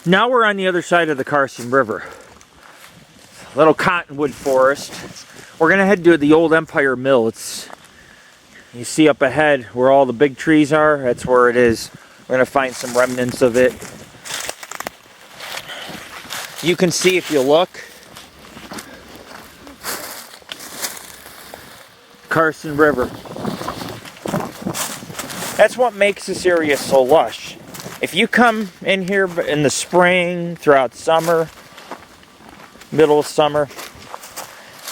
Now we're on the other side of the Carson River. Little cottonwood forest. We're gonna head to the old Empire Mill. You see up ahead where all the big trees are, that's where it is. We're gonna find some remnants of it. You can see if you look. Carson River. That's what makes this area so lush. If you come in here in the spring, throughout summer, middle of summer,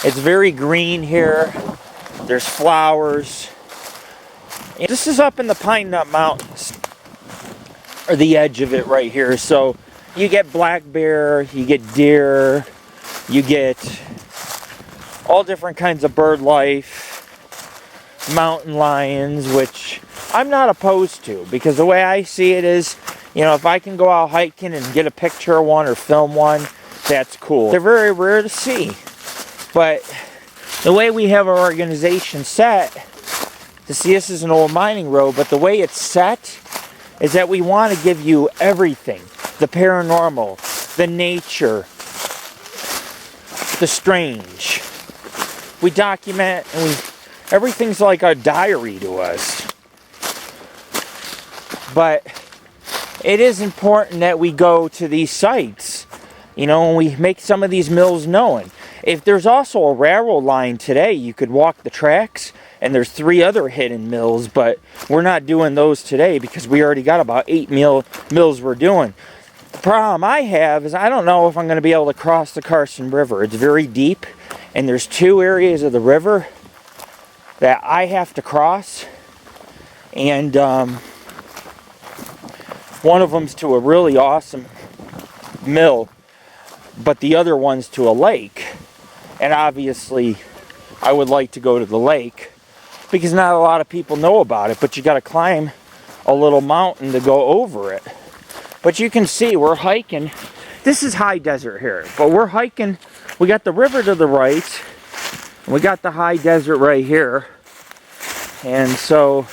it's very green here. There's flowers. This is up in the Pine Nut Mountains, or the edge of it right here. So you get black bear, you get deer, you get all different kinds of bird life, mountain lions, which I'm not opposed to, because the way I see it is, you know, if I can go out hiking and get a picture of one or film one, that's cool. They're very rare to see. But the way we have our organization set, to see, this is an old mining road, but the way it's set is that we want to give you everything. The paranormal, the nature, the strange. We document, and everything's like a diary to us. But it is important that we go to these sites, you know, and we make some of these mills known. If there's also a railroad line today, you could walk the tracks, and there's 3 other hidden mills, but we're not doing those today because we already got about 8 mills we're doing. The problem I have is I don't know if I'm going to be able to cross the Carson River. It's very deep, and there's 2 areas of the river that I have to cross, and one of them's to a really awesome mill, but the other one's to a lake. And obviously, I would like to go to the lake because not a lot of people know about it, but you got to climb a little mountain to go over it. But you can see we're hiking. This is high desert here, but we're hiking. We got the river to the right, and we got the high desert right here. And so,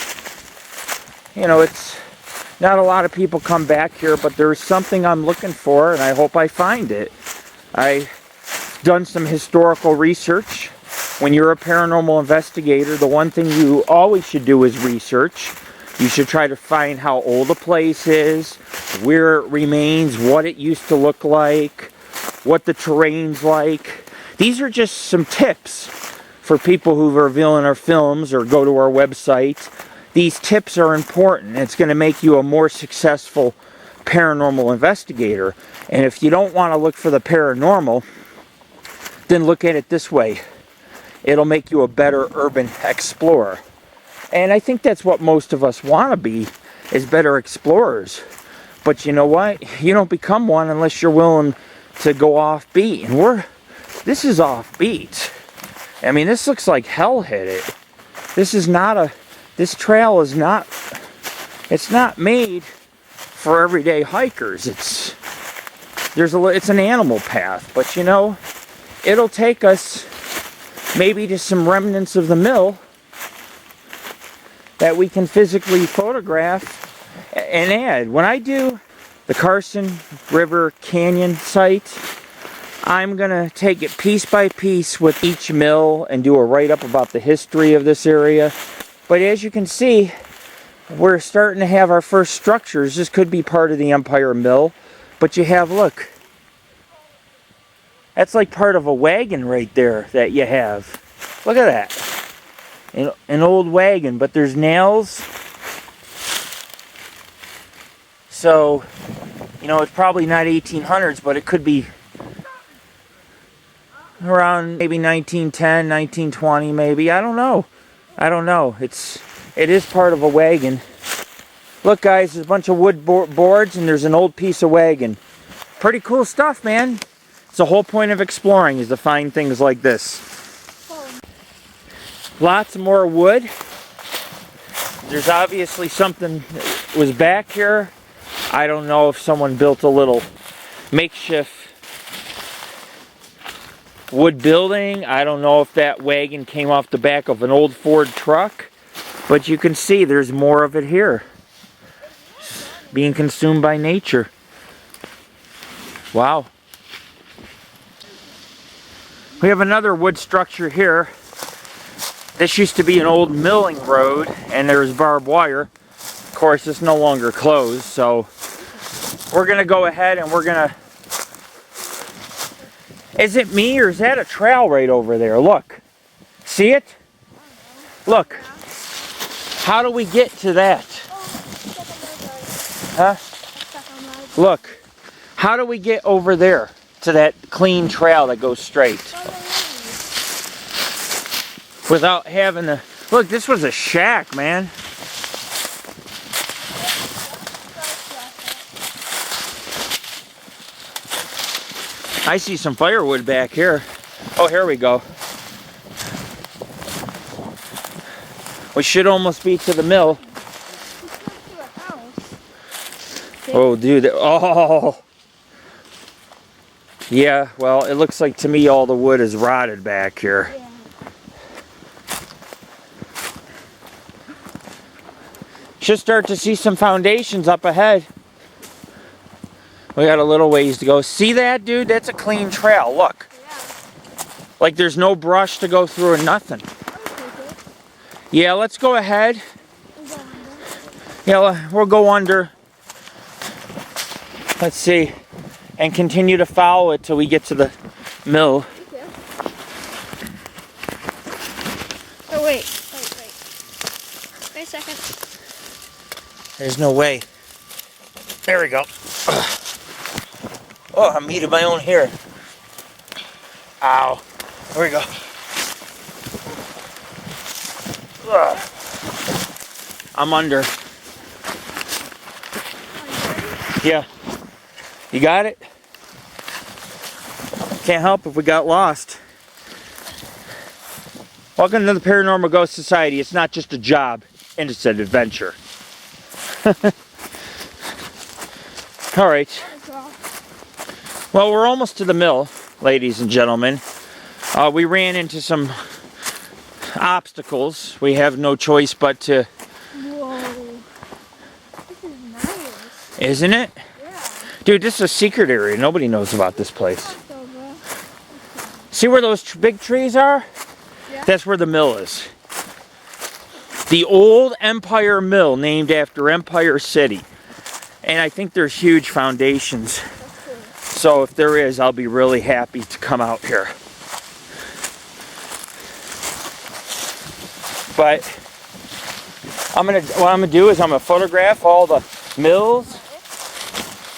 you know, it's not a lot of people come back here, but there's something I'm looking for, and I hope I find it. I've done some historical research. When you're a paranormal investigator, the one thing you always should do is research. You should try to find how old a place is, where it remains, what it used to look like, what the terrain's like. These are just some tips for people who are viewing our films or go to our website. These tips are important. It's going to make you a more successful paranormal investigator. And if you don't want to look for the paranormal, then look at it this way. It'll make you a better urban explorer. And I think that's what most of us want to be, is better explorers. But you know what? You don't become one unless you're willing to go offbeat. And this is offbeat. I mean, this looks like hell hit it. This trail is not, it's not made for everyday hikers. It's an animal path, but you know, it'll take us maybe to some remnants of the mill that we can physically photograph and add. When I do the Carson River Canyon site, I'm gonna take it piece by piece with each mill and do a write-up about the history of this area. But as you can see, we're starting to have our first structures. This could be part of the Empire Mill, but you have, look, that's like part of a wagon right there that you have. Look at that. An old wagon, but there's nails. So, you know, it's probably not 1800s, but it could be around maybe 1910, 1920 maybe. I don't know. It is part of a wagon. Look guys, there's a bunch of wood boards and there's an old piece of wagon. Pretty cool stuff, man. It's the whole point of exploring, is to find things like this. Lots more wood. There's obviously something that was back here. I don't know if someone built a little makeshift wood building. I don't know if that wagon came off the back of an old Ford truck, but you can see there's more of it here, being consumed by nature. Wow. We have another wood structure here. This used to be an old milling road, and there's barbed wire. Of course, it's no longer closed, so we're gonna go ahead and we're gonna... Is it me, or is that a trail right over there? Look. See it? Look. How do we get to that? Huh? Look. How do we get over there to that clean trail that goes straight? Without having to... Look, this was a shack, man. I see some firewood back here. Oh, here we go. We should almost be to the mill. Oh, dude. Oh. Yeah, well, it looks like to me all the wood is rotted back here. Yeah. Should start to see some foundations up ahead. We got a little ways to go. See that, dude? That's a clean trail. Look. Yeah. Like there's no brush to go through or nothing. Yeah, let's go ahead. Yeah, we'll go under. Let's see. And continue to follow it till we get to the mill. Okay. Oh, wait. Wait a second. There's no way. There we go. Oh, I'm eating my own hair. Ow. There we go. Ugh. I'm under. Yeah. You got it? Can't help if we got lost. Welcome to the Paranormal Ghost Society. It's not just a job, and it's an adventure. All right. Well, we're almost to the mill, ladies and gentlemen. We ran into some obstacles. We have no choice but to... Whoa. This is nice. Isn't it? Yeah. Dude, this is a secret area. Nobody knows about this place. See where those big trees are? Yeah. That's where the mill is. The old Empire Mill, named after Empire City. And I think there's huge foundations. So if there is, I'll be really happy to come out here. But what I'm gonna do is I'm gonna photograph all the mills,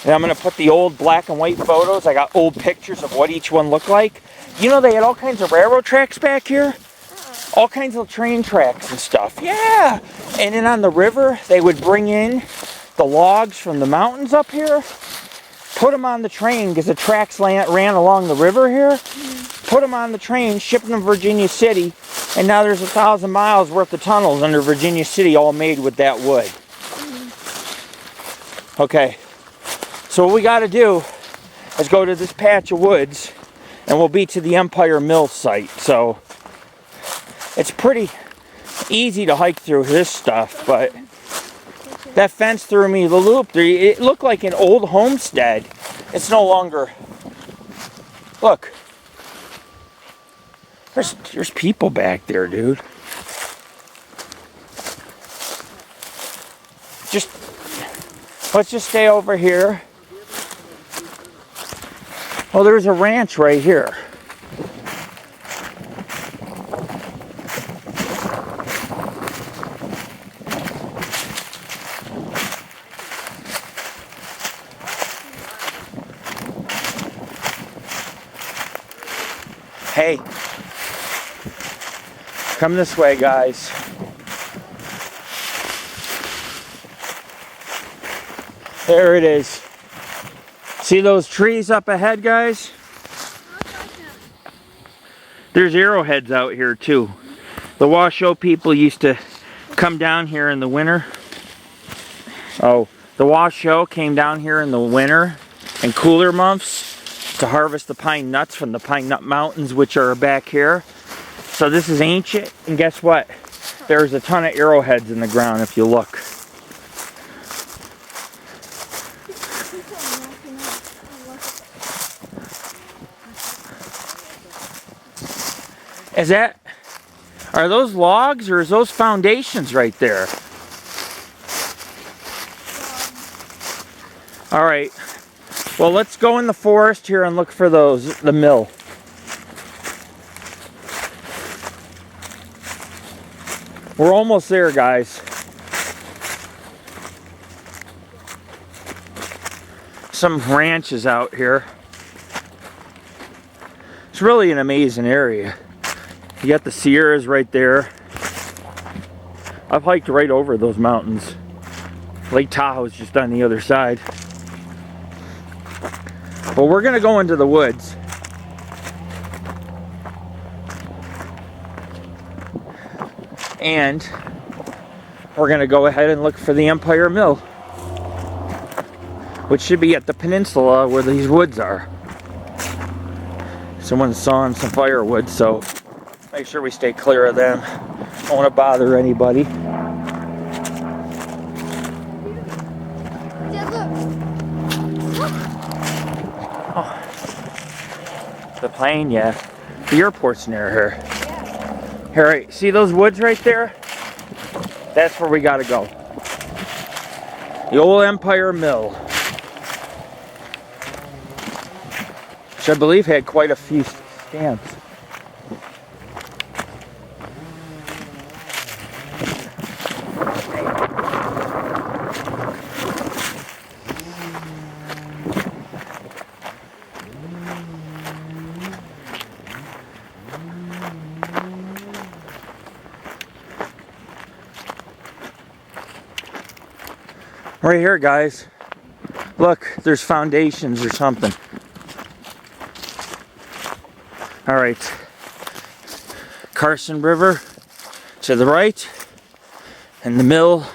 and I'm gonna put the old black and white photos. I got old pictures of what each one looked like. You know, they had all kinds of railroad tracks back here, all kinds of train tracks and stuff. Yeah, and then on the river, they would bring in the logs from the mountains up here, put them on the train because the tracks ran along the river here. Put them on the train, ship them to Virginia City, and now there's 1,000 miles worth of tunnels under Virginia City, all made with that wood. Okay, so what we got to do is go to this patch of woods, and we'll be to the Empire Mill site. So it's pretty easy to hike through this stuff, but that fence threw me the loop. It looked like an old homestead. It's no longer. Look. There's people back there, dude. Let's just stay over here. Oh, there's a ranch right here. Hey, come this way, guys. There it is. See those trees up ahead, guys? There's arrowheads out here too. The Washoe people used to come down here in the winter. Oh, the Washoe came down here in the winter and cooler months to harvest the pine nuts from the Pine Nut Mountains, which are back here. So this is ancient, and guess what? There's a ton of arrowheads in the ground if you look. Is that, are those logs or is those foundations right there? All right. Well, let's go in the forest here and look for those, the mill. We're almost there, guys. Some ranches out here. It's really an amazing area. You got the Sierras right there. I've hiked right over those mountains. Lake Tahoe's just on the other side. But we're gonna go into the woods. And we're gonna go ahead and look for the Empire Mill, which should be at the peninsula where these woods are. Someone's sawing some firewood, so make sure we stay clear of them. Don't want to bother anybody. Dad, look. Oh. The plane, yeah. The airport's near here. Here, right, see those woods right there? That's where we gotta go. The old Empire Mill. Which I believe had quite a few stamps. Right here, guys. Look, there's foundations or something. All right. Carson River to the right, and the mill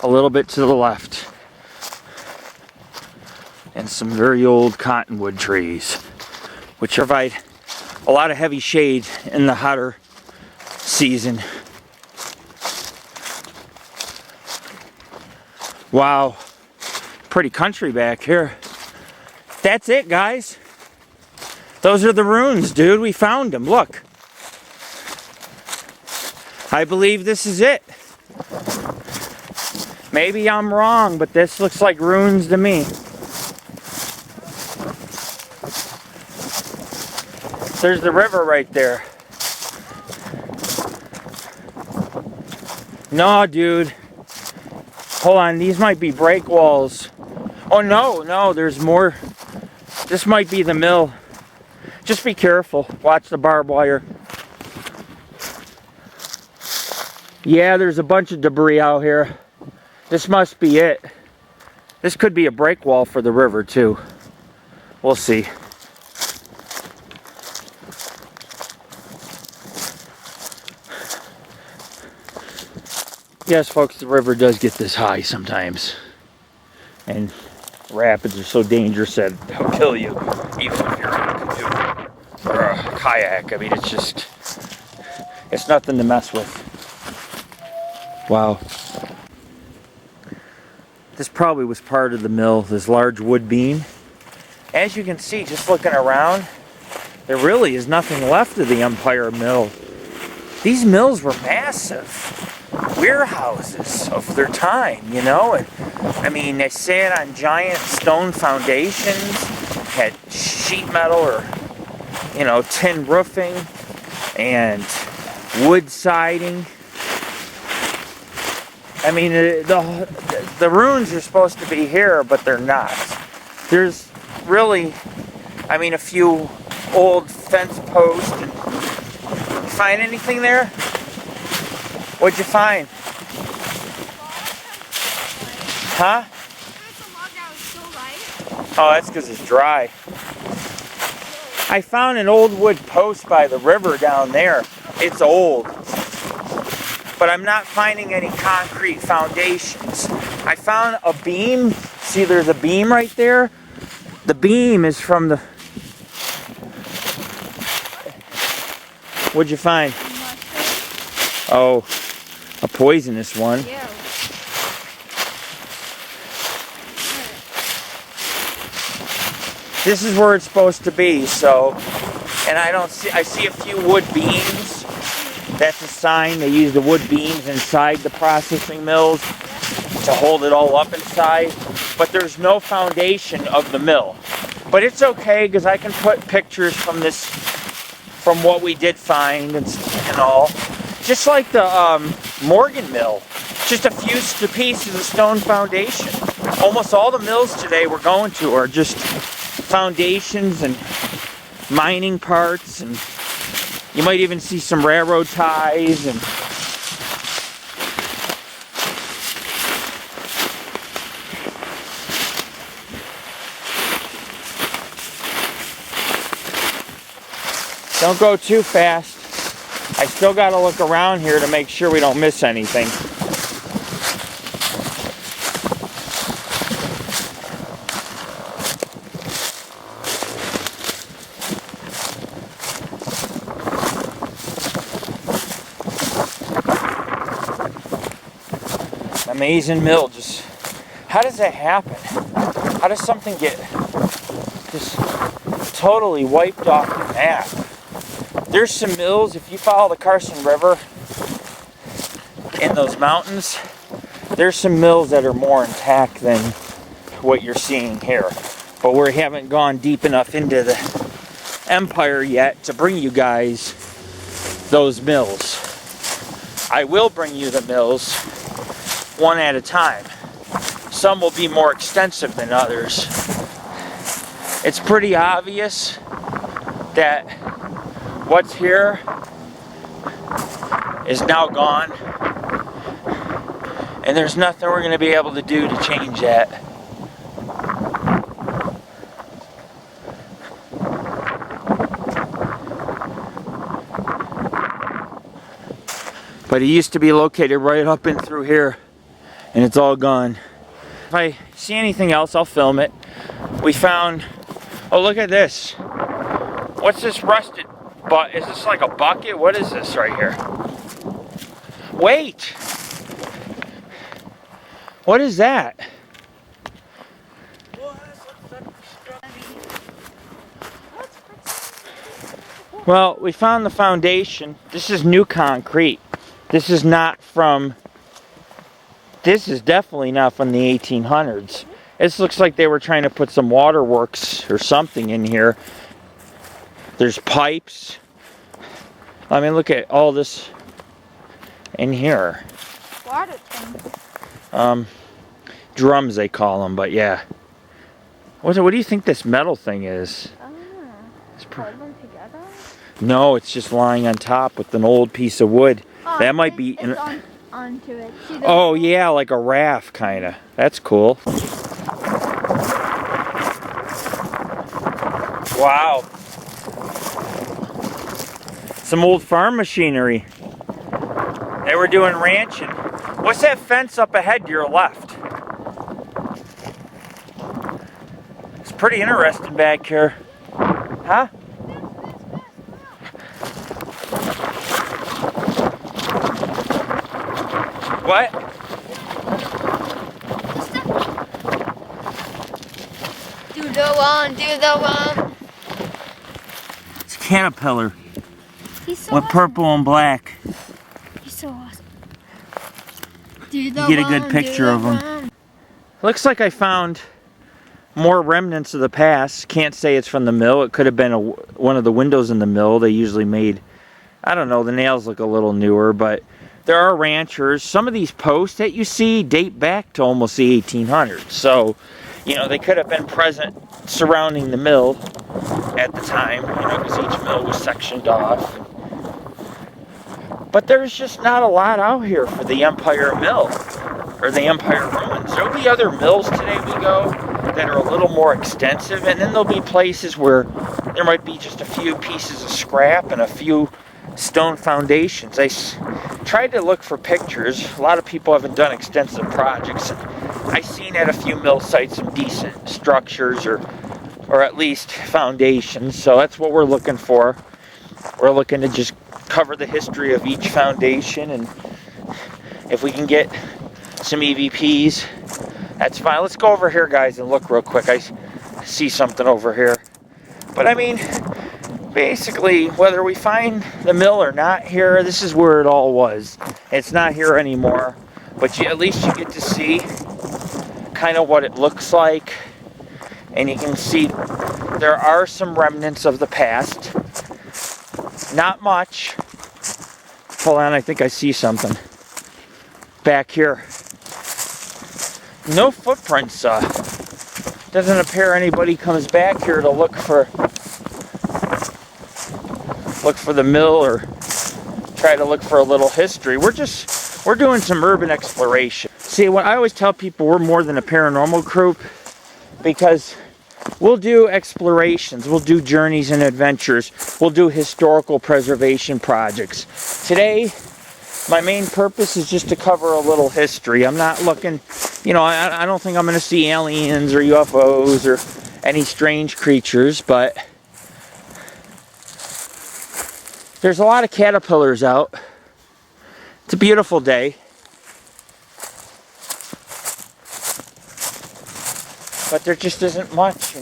a little bit to the left. And some very old cottonwood trees, which provide a lot of heavy shade in the hotter season. Wow, pretty country back here. That's it, guys. Those are the ruins, dude. We found them. Look. I believe this is it. Maybe I'm wrong, but this looks like ruins to me. There's the river right there. No, dude. Hold on, these might be break walls. Oh no, there's more. This might be the mill. Just be careful. Watch the barbed wire. Yeah, there's a bunch of debris out here. This must be it. This could be a break wall for the river too. We'll see. Yes, folks, the river does get this high sometimes. And rapids are so dangerous that they'll kill you, even if you're in a canoe or a kayak. I mean, it's nothing to mess with. Wow. This probably was part of the mill, this large wood beam. As you can see, just looking around, there really is nothing left of the Empire Mill. These mills were massive. Warehouses of their time, you know, and I mean, they sat on giant stone foundations, had sheet metal or, you know, tin roofing and wood siding. I mean, the ruins are supposed to be here, but they're not. There's really, I mean, a few old fence posts. And, you find anything there? What'd you find? Huh? Oh, that's because it's dry. I found an old wood post by the river down there. It's old. But I'm not finding any concrete foundations. I found a beam. See, there's a beam right there. The beam is from the... What'd you find? Oh, a poisonous one. Yeah. This is where it's supposed to be, so... And I see a few wood beams. That's a sign. They use the wood beams inside the processing mills to hold it all up inside. But there's no foundation of the mill. But it's okay because I can put pictures from this, from what we did find and all. Just like the Morgan mill. Just a few pieces of stone foundation. Almost all the mills today we're going to are just foundations and mining parts, and you might even see some railroad ties and don't go too fast. I still got to look around here to make sure we don't miss anything. Amazing mill. Just how does that happen? How does something get just totally wiped off the map? There's some mills, if you follow the Carson River in those mountains, there's some mills that are more intact than what you're seeing here. But we haven't gone deep enough into the empire yet to bring you guys those mills. I will bring you the mills one at a time. Some will be more extensive than others. It's pretty obvious that what's here is now gone, and there's nothing we're going to be able to do to change that. But it used to be located right up in through here, and it's all gone. If I see anything else, I'll film it. We found, oh, look at this. What's this rusted? But is this like a bucket? What is this right here? Wait! What is that? Well, we found the foundation. This is new concrete. This is not from, this is definitely not from the 1800s. This looks like they were trying to put some waterworks or something in here. There's pipes. I mean, look at all this in here. Water tank. Drums they call them, but yeah. What do you think this metal thing is? I don't know. Hold them together? No, it's just lying on top with an old piece of wood. Oh, that might be. It's onto it. Oh yeah, like a raft, kind of. That's cool. Wow. Some old farm machinery. They were doing ranching. What's that fence up ahead to your left? It's pretty interesting back here. Huh? What? Do the one, do the one. It's a caterpillar. He's so with awesome. Purple and black. He's so awesome. Do the You get a good picture of him. Looks like I found more remnants of the past. Can't say it's from the mill. It could have been one of the windows in the mill. They usually made, I don't know, the nails look a little newer, but there are ranchers. Some of these posts that you see date back to almost the 1800s. So, you know, they could have been present surrounding the mill at the time, you know, because each mill was sectioned off. But there's just not a lot out here for the Empire Mill, or the Empire Ruins. There'll be other mills today we go that are a little more extensive, and then there'll be places where there might be just a few pieces of scrap and a few stone foundations. I tried to look for pictures. A lot of people haven't done extensive projects, and I've seen at a few mill sites some decent structures or at least foundations, so that's what we're looking for. We're looking to just cover the history of each foundation, and if we can get some EVPs, that's fine. Let's go over here, guys, and look real quick. I see something over here. But I mean, basically, whether we find the mill or not here, this is where it all was. It's not here anymore, but at least you get to see kind of what it looks like, and you can see there are some remnants of the past. Not much. Hold on, I think I see something back here. No footprints. Doesn't appear anybody comes back here to look for the mill or try to look for a little history. We're doing some urban exploration. See, what I always tell people, we're more than a paranormal group, because we'll do explorations, we'll do journeys and adventures, we'll do historical preservation projects. Today, my main purpose is just to cover a little history. I'm not looking, I don't think I'm going to see aliens or UFOs or any strange creatures, but there's a lot of caterpillars out. It's a beautiful day. But there just isn't much,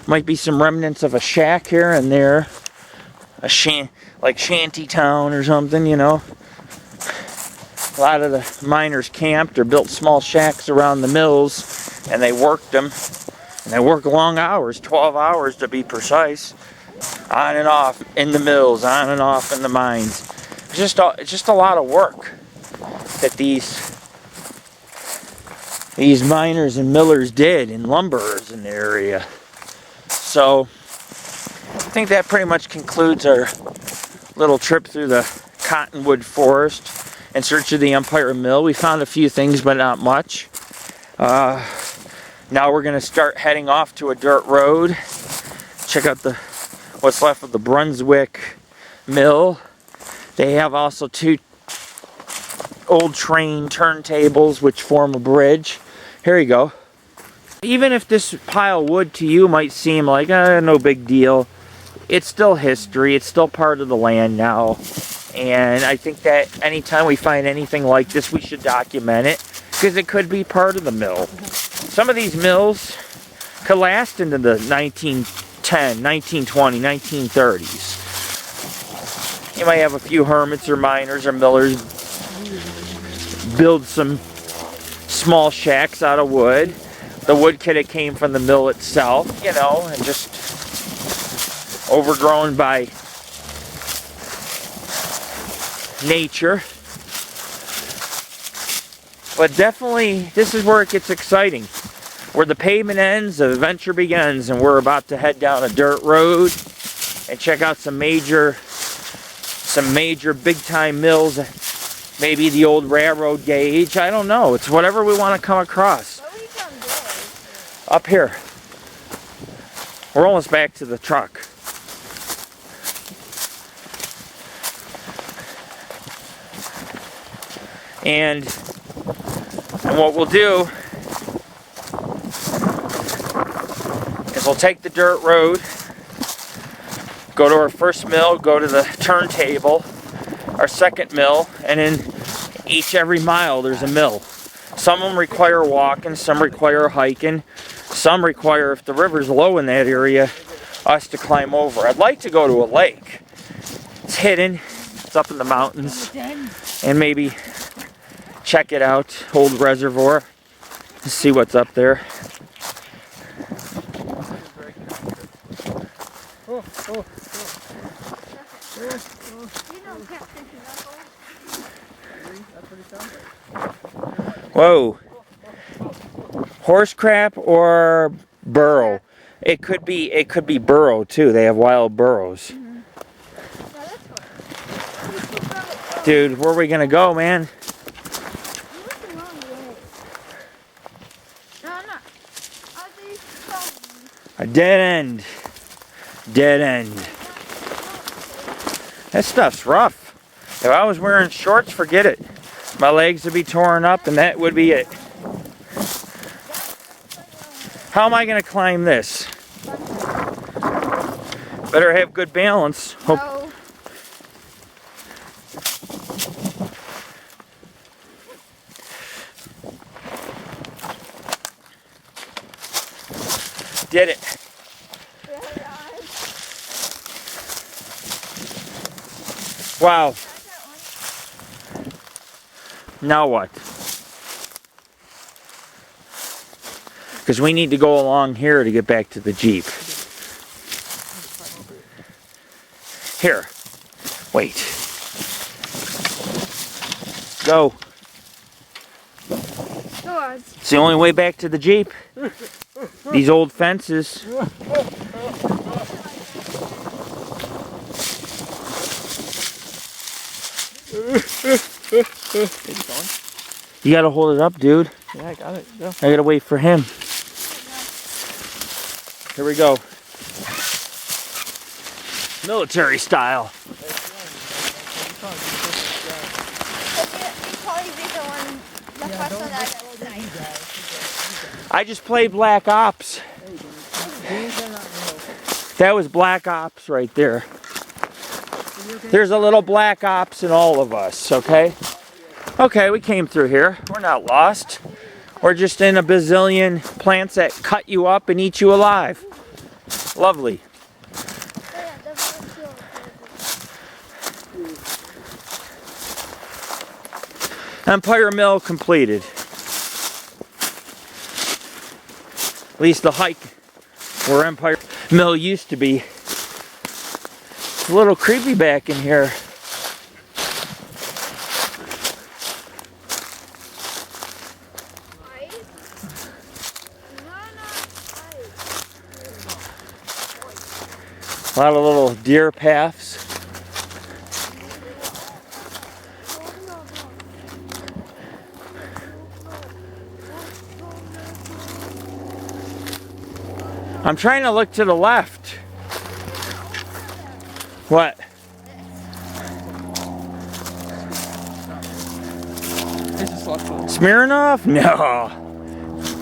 Might be some remnants of a shack here and there. Like shanty town or something, A lot of the miners camped or built small shacks around the mills, and they worked them. And they work long hours, 12 hours to be precise. On and off in the mills, on and off in the mines. It's just a lot of work that these miners and millers did, and lumberers in the area. So I think that pretty much concludes our little trip through the cottonwood forest in search of the Empire Mill. We found a few things, but not much. Now we're going to start heading off to a dirt road. Check out what's left of the Brunswick Mill. They have also 2 old train turntables which form a bridge. Here you go. Even if this pile of wood to you might seem like no big deal, it's still history. It's still part of the land now. And I think that anytime we find anything like this, we should document it, because it could be part of the mill. Some of these mills could last into the 1910, 1920, 1930s. You might have a few hermits or miners or millers build some small shacks out of wood. The wood kit, it came from the mill itself, and just overgrown by nature. But definitely, this is where it gets exciting. Where the pavement ends, the adventure begins, and we're about to head down a dirt road and check out some major big-time mills. Maybe the old railroad gauge. I don't know. It's whatever we want to come across. Up here. We're almost back to the truck. And what we'll do is we'll take the dirt road, go to our first mill, go to the turntable, our second mill, and in every mile there's a mill. Some of them require walking, some require hiking, some require, if the river's low in that area, us to climb over. I'd like to go to a lake. It's hidden, it's up in the mountains, and maybe check it out, old reservoir, see what's up there. Whoa. Horse crap or burrow? It could be burrow too. They have wild burrows. Dude, where are we gonna go, man? A dead end. Dead end. That stuff's rough. If I was wearing shorts, forget it. My legs would be torn up and that would be it. How am I going to climb this? Better have good balance. Hope. No. Did it. Wow. Now what? Because we need to go along here to get back to the Jeep. Here. Wait. Go. It's the only way back to the Jeep. These old fences. You gotta hold it up, dude. Yeah, I got it. Go. I gotta wait for him. Here we go. Military style. I just played Black Ops. That was Black Ops right there. There's a little Black Ops in all of us, okay? Okay, we came through here. We're not lost. We're just in a bazillion plants that cut you up and eat you alive. Lovely. Empire Mill completed. At least the hike where Empire Mill used to be. It's a little creepy back in here. A lot of little deer paths. I'm trying to look to the left. What? Smirnoff? No.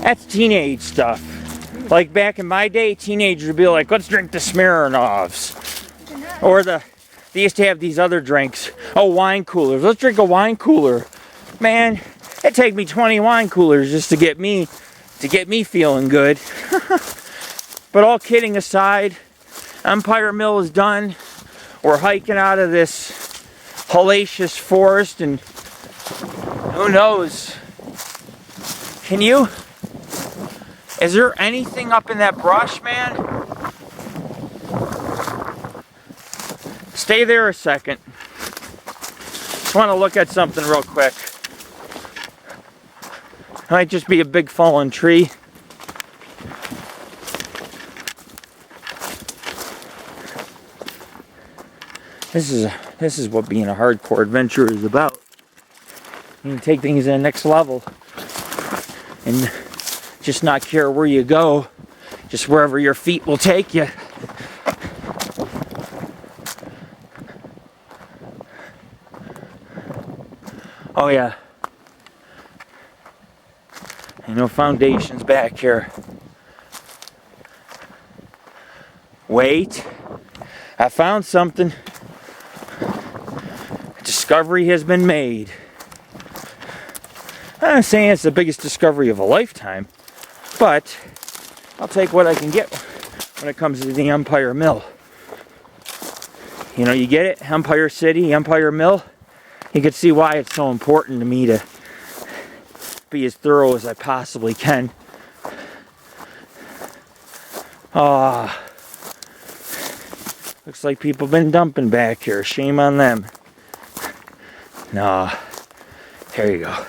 That's teenage stuff. Like back in my day, teenagers would be like, let's drink the Smirnoffs. Or they used to have these other drinks. Oh, wine coolers. Let's drink a wine cooler. Man, it'd take me 20 wine coolers just to get me feeling good. But all kidding aside, Empire Mill is done. We're hiking out of this hellacious forest, and who knows? Can you? Is there anything up in that brush, man? Stay there a second. I want to look at something real quick. It might just be a big fallen tree. This is what being a hardcore adventurer is about. You can take things to the next level and just not care where you go, just wherever your feet will take you. Oh yeah. Ain't no foundations back here. Wait. I found something. Discovery has been made. I'm not saying it's the biggest discovery of a lifetime, but I'll take what I can get when it comes to the Empire Mill. You know, you get it? Empire City, Empire Mill. You can see why it's so important to me to be as thorough as I possibly can. Looks like people have been dumping back here. Shame on them. No. Here you go.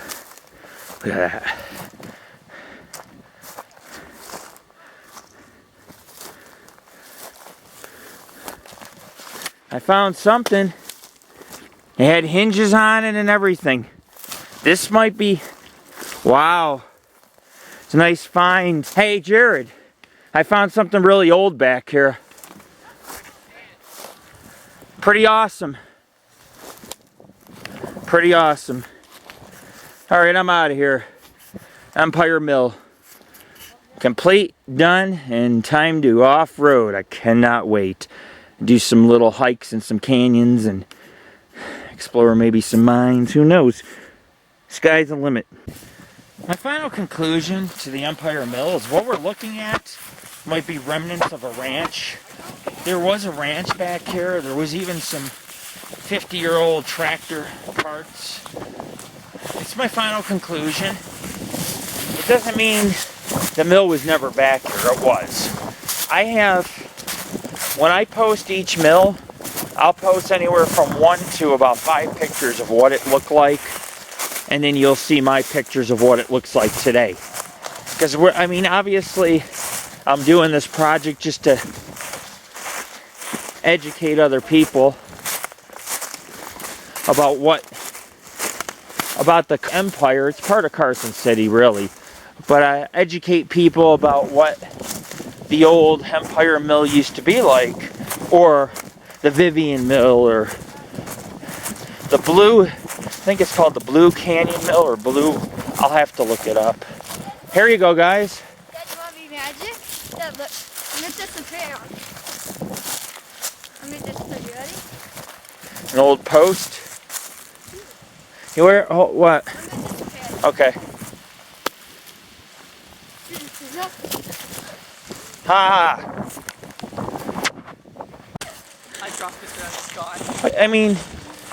Look at that. I found something. It had hinges on it and everything. This might be... Wow. It's a nice find. Hey, Jared. I found something really old back here. Pretty awesome. Pretty awesome. Alright, I'm out of here. Empire Mill. Complete, done, and time to off-road. I cannot wait. Do some little hikes and some canyons and explore maybe some mines. Who knows? Sky's the limit. My final conclusion to the Empire Mill is what we're looking at might be remnants of a ranch. There was a ranch back here. There was even some 50-year-old tractor parts. It's my final conclusion. It doesn't mean the mill was never back here. It was. When I post each mill, I'll post anywhere from 1 to about 5 pictures of what it looked like, and then you'll see my pictures of what it looks like today. Because obviously, I'm doing this project just to educate other people about the empire. It's part of Carson City, really. But I educate people about what the old Empire Mill used to be like, or the Vivian Mill, or the Blue, I think it's called the Blue Canyon Mill, or Blue, I'll have to look it up. Here you go, guys. Dad, you want me magic? Dad, look. I'm going to set some crayon. I'm going to set you ready? An old post. You wear, oh, what? I'm going to set some crayon. Okay. Ha! I dropped it around the sky. I mean,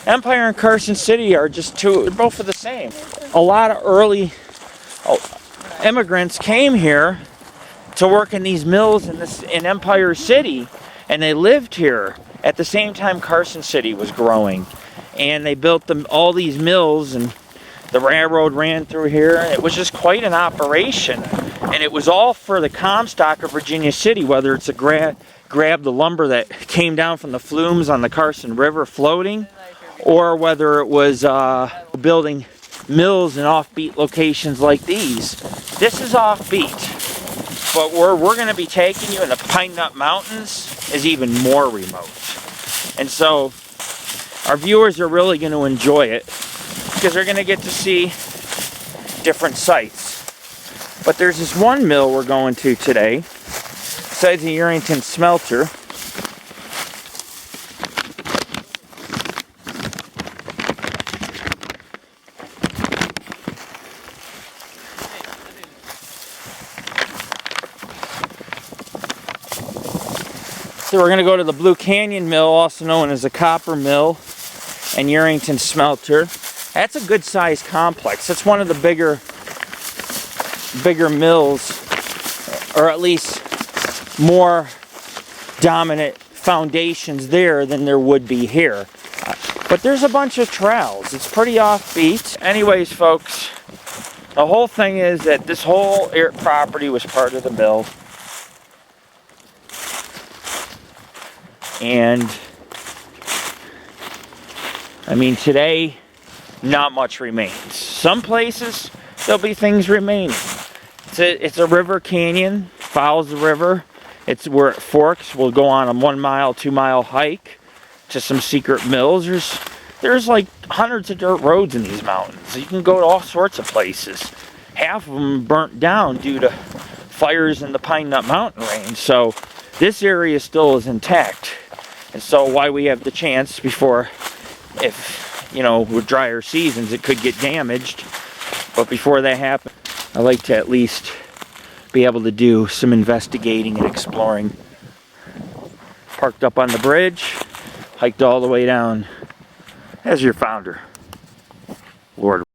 Empire and Carson City are just they're both the same. A lot of early immigrants came here to work in these mills in Empire City, and they lived here at the same time Carson City was growing. And they built all these mills, and the railroad ran through here, and it was just quite an operation. And it was all for the Comstock of Virginia City, whether it's grab the lumber that came down from the flumes on the Carson River floating, or whether it was building mills in offbeat locations like these. This is offbeat, but where we're going to be taking you in the Pine Nut Mountains is even more remote. And so our viewers are really going to enjoy it, because they're going to get to see different sites. But there's this one mill we're going to today, besides the Yerington Smelter. So we're going to go to the Blue Canyon Mill, also known as the Copper Mill, and Yerington Smelter. That's a good sized complex. That's one of the bigger mills, or at least more dominant foundations there than there would be here. But there's a bunch of trails. It's pretty offbeat. Anyways, folks, the whole thing is that this whole property was part of the mill. And today, not much remains. Some places, there'll be things remaining. It's a river canyon, follows the river. It's where it forks. We'll go on a 1 mile, 2 mile hike to some secret mills. There's like hundreds of dirt roads in these mountains. You can go to all sorts of places. Half of them burnt down due to fires in the Pine Nut Mountain range. So this area still is intact. And so why we have the chance before, with drier seasons, it could get damaged. But before that happens, I like to at least be able to do some investigating and exploring. Parked up on the bridge, hiked all the way down as your founder, Lord.